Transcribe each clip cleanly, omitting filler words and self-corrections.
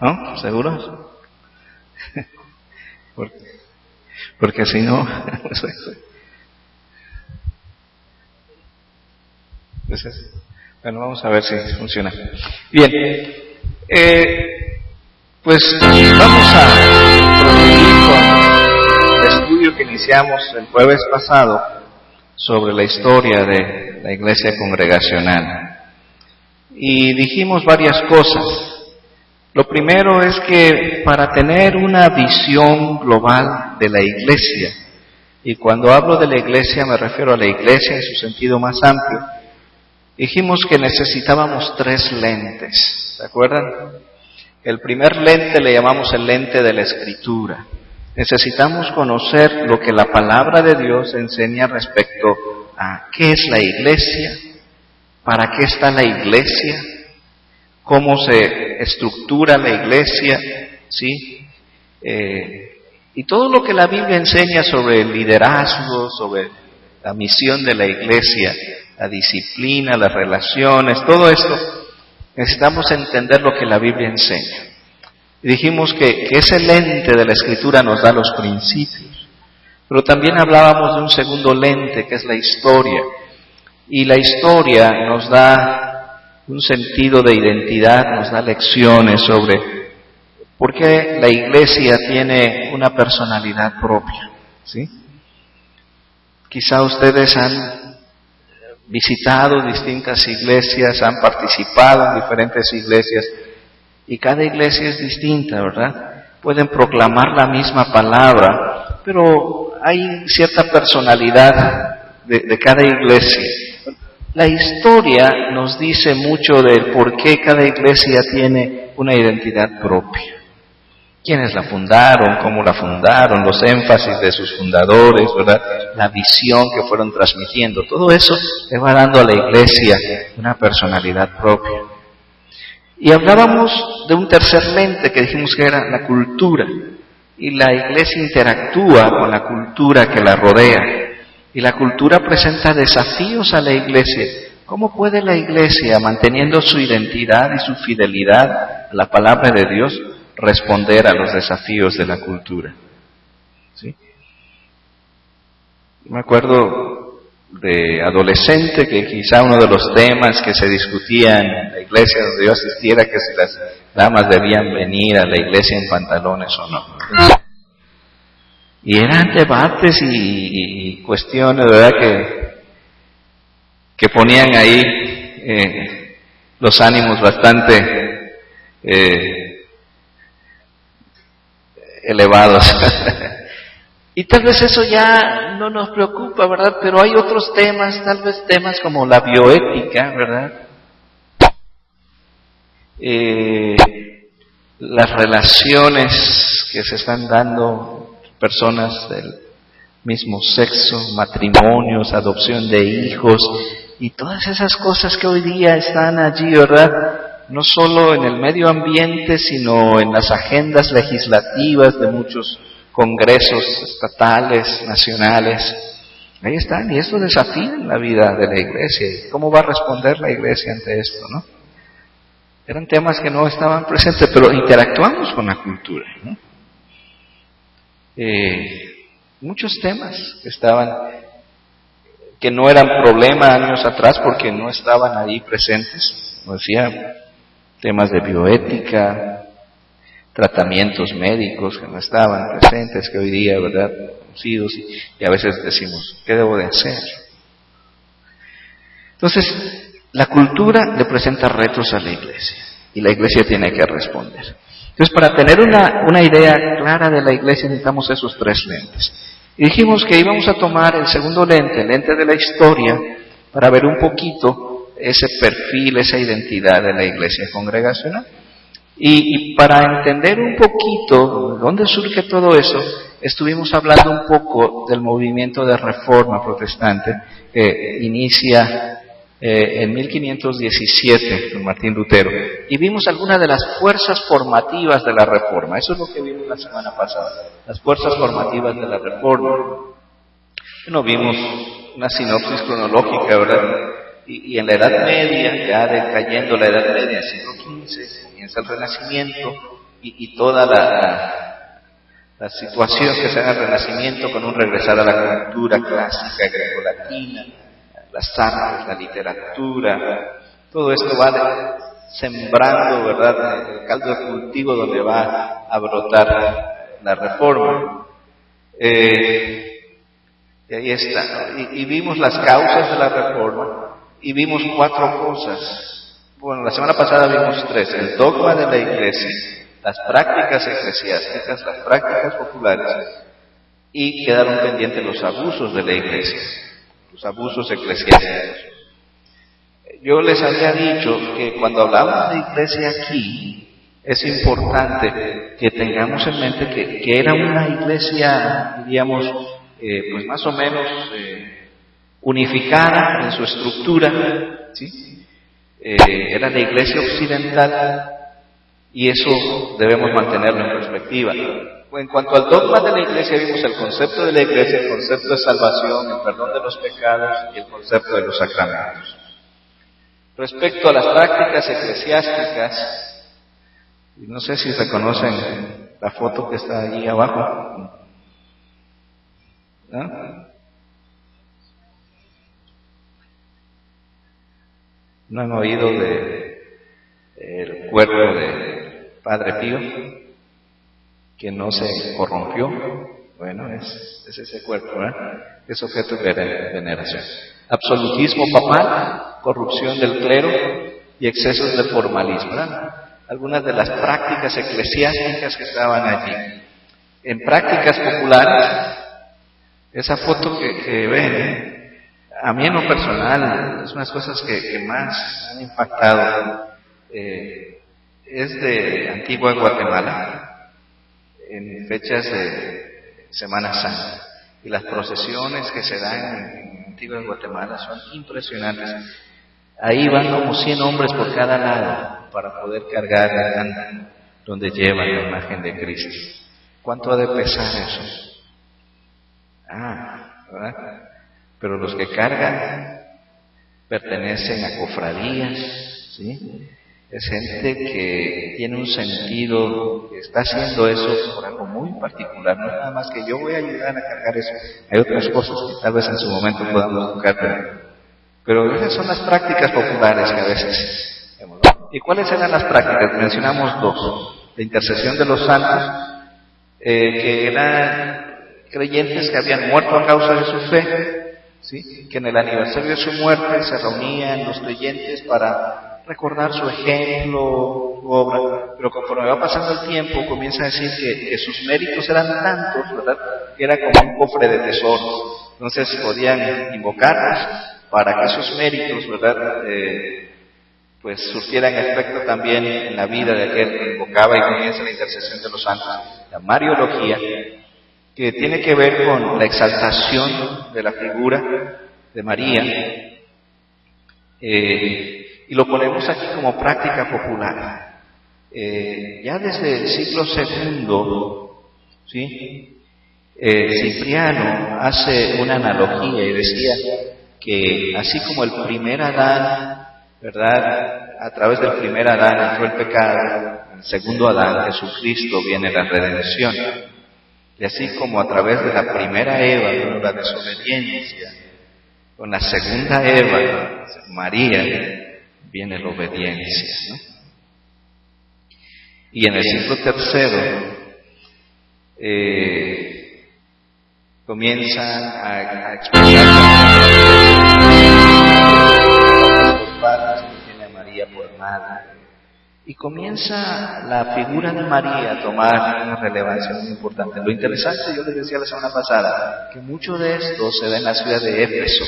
¿No? ¿Seguros? Porque si no... Bueno, vamos a ver si funciona. Bien, pues vamos a proseguir con el estudio que iniciamos el jueves pasado sobre la historia de la iglesia congregacional. Y dijimos varias cosas. Lo primero es que para tener una visión global de la iglesia, y cuando hablo de la iglesia me refiero a la iglesia en su sentido más amplio, dijimos que necesitábamos 3 lentes, ¿se acuerdan? El primer lente le llamamos el lente de la Escritura. Necesitamos conocer lo que la palabra de Dios enseña respecto a qué es la iglesia, para qué está la iglesia, cómo se estructura la iglesia, ¿sí? Y todo lo que la Biblia enseña sobre el liderazgo, sobre la misión de la iglesia, la disciplina, las relaciones, todo esto, necesitamos entender lo que la Biblia enseña. Y dijimos que ese lente de la Escritura nos da los principios, pero también hablábamos de un segundo lente que es la historia, y la historia nos da un sentido de identidad, nos da lecciones sobre por qué la iglesia tiene una personalidad propia, ¿sí? Quizá ustedes han visitado distintas iglesias, han participado en diferentes iglesias, y cada iglesia es distinta, ¿verdad? Pueden proclamar la misma palabra, pero hay cierta personalidad de cada iglesia. La historia nos dice mucho de por qué cada iglesia tiene una identidad propia. ¿Quiénes la fundaron? ¿Cómo la fundaron? Los énfasis de sus fundadores, ¿verdad? La visión que fueron transmitiendo. Todo eso le va dando a la iglesia una personalidad propia. Y hablábamos de un tercer lente que dijimos que era la cultura. Y la iglesia interactúa con la cultura que la rodea. Y la cultura presenta desafíos a la iglesia. ¿Cómo puede la iglesia, manteniendo su identidad y su fidelidad a la palabra de Dios, responder a los desafíos de la cultura? ¿Sí? Me acuerdo de adolescente que quizá uno de los temas que se discutía en la iglesia donde yo asistiera, que si las damas debían venir a la iglesia en pantalones o no. Y eran debates y cuestiones, ¿verdad?, que ponían ahí los ánimos bastante elevados. Y tal vez eso ya no nos preocupa, ¿verdad? Pero hay otros temas, tal vez temas como la bioética, ¿verdad? Las relaciones que se están dando personas del mismo sexo, matrimonios, adopción de hijos y todas esas cosas que hoy día están allí, ¿verdad? No solo en el medio ambiente, sino en las agendas legislativas de muchos congresos estatales, nacionales. Ahí están, y eso desafía la vida de la iglesia. ¿Cómo va a responder la iglesia ante esto, no? Eran temas que no estaban presentes, pero interactuamos con la cultura, ¿no? Muchos temas que no eran problema años atrás porque no estaban ahí presentes, como decía, temas de bioética, tratamientos médicos que no estaban presentes, que hoy día, ¿verdad?, conocidos, y a veces decimos, ¿qué debo de hacer? Entonces, la cultura le presenta retos a la iglesia, y la iglesia tiene que responder. Entonces, para tener una idea clara de la iglesia necesitamos esos 3 lentes. Y dijimos que íbamos a tomar el segundo lente, el lente de la historia, para ver un poquito ese perfil, esa identidad de la iglesia congregacional. Y para entender un poquito dónde surge todo eso, estuvimos hablando un poco del movimiento de reforma protestante que inicia en 1517 con Martín Lutero, y vimos algunas de las fuerzas formativas de la reforma. Eso es lo que vimos la semana pasada, las fuerzas formativas de la reforma. No vimos una sinopsis cronológica, ¿verdad? Y en la Edad Media, ya decayendo la Edad Media, siglo XV, comienza el Renacimiento y toda la situación que se da en el Renacimiento con un regresar a la cultura clásica grecolatina, las artes, la literatura, todo esto va sembrando, ¿verdad?, el caldo de cultivo donde va a brotar la Reforma. Y ahí está, ¿no? Y vimos las causas de la Reforma y vimos 4 cosas. Bueno, la semana pasada vimos 3: el dogma de la Iglesia, las prácticas eclesiásticas, las prácticas populares, y quedaron pendientes los abusos de la Iglesia, los abusos eclesiásticos. Yo les había dicho que cuando hablamos de iglesia aquí, es importante que tengamos en mente que era una iglesia, diríamos, pues más o menos unificada en su estructura, ¿sí? Era la iglesia occidental, y eso debemos mantenerlo en perspectiva. En cuanto al dogma de la iglesia, vimos el concepto de la iglesia, el concepto de salvación, el perdón de los pecados y el concepto de los sacramentos. Respecto a las prácticas eclesiásticas, no sé si reconocen la foto que está ahí abajo, ¿no? ¿No han oído del cuerpo de Padre Pío, que no se corrompió? Bueno, es ese cuerpo, ¿verdad? Es objeto de veneración. Absolutismo papal, corrupción del clero y excesos de formalismo, ¿verdad? Algunas de las prácticas eclesiásticas que estaban allí. En prácticas populares, esa foto que ven, a mí en lo personal, es unas cosas que más han impactado. Es de Antigua Guatemala, en fechas de Semana Santa. Y las procesiones que se dan en Antigua Guatemala son impresionantes. Ahí van como 100 hombres por cada lado para poder cargar la llanta donde llevan la imagen de Cristo. ¿Cuánto ha de pesar eso? ¿Verdad? Pero los que cargan pertenecen a cofradías, ¿sí? Es gente que tiene un sentido, que está haciendo eso por algo muy particular, no es nada más que yo voy a ayudar a cargar eso. Hay otras cosas que tal vez en su momento podamos tocar, pero esas son las prácticas populares que a veces vemos, ¿no? ¿Y cuáles eran las prácticas? Mencionamos 2: la intercesión de los santos, que eran creyentes que habían muerto a causa de su fe, ¿sí? Que en el aniversario de su muerte se reunían los creyentes para recordar su ejemplo, su obra, pero conforme va pasando el tiempo comienza a decir que sus méritos eran tantos, ¿verdad?, que era como un cofre de tesoros. Entonces podían invocarlos para que esos méritos, ¿verdad?, pues surtieran efecto también en la vida de aquel que invocaba, y comienza la intercesión de los santos, la Mariología, que tiene que ver con la exaltación de la figura de María, y lo ponemos aquí como práctica popular. Ya desde el siglo II, ¿sí? Cipriano hace una analogía y decía que así como el primer Adán, ¿verdad?, a través del primer Adán entró el pecado, en el segundo Adán, Jesucristo, viene la redención. Y así como a través de la primera Eva vino la desobediencia, con la segunda Eva, María, viene la obediencia, ¿no? Y en el siglo III comienzan a expresar los padres que tiene a María por madre, y comienza la figura de María a tomar una relevancia muy importante. Lo interesante, yo les decía la semana pasada, que mucho de esto se da en la ciudad de Éfeso,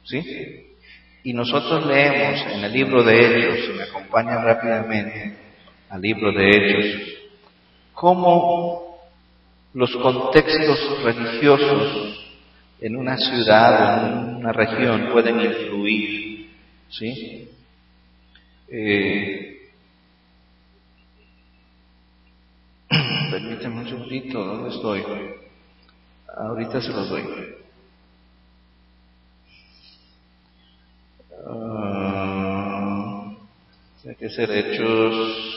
¿sí? Y nosotros leemos en el libro de Hechos, si me acompañan rápidamente al libro de Hechos, cómo los contextos religiosos en una ciudad o en una región pueden influir, ¿sí? Permítanme un segundito, ¿dónde estoy? Ahorita se los doy. que ser Hechos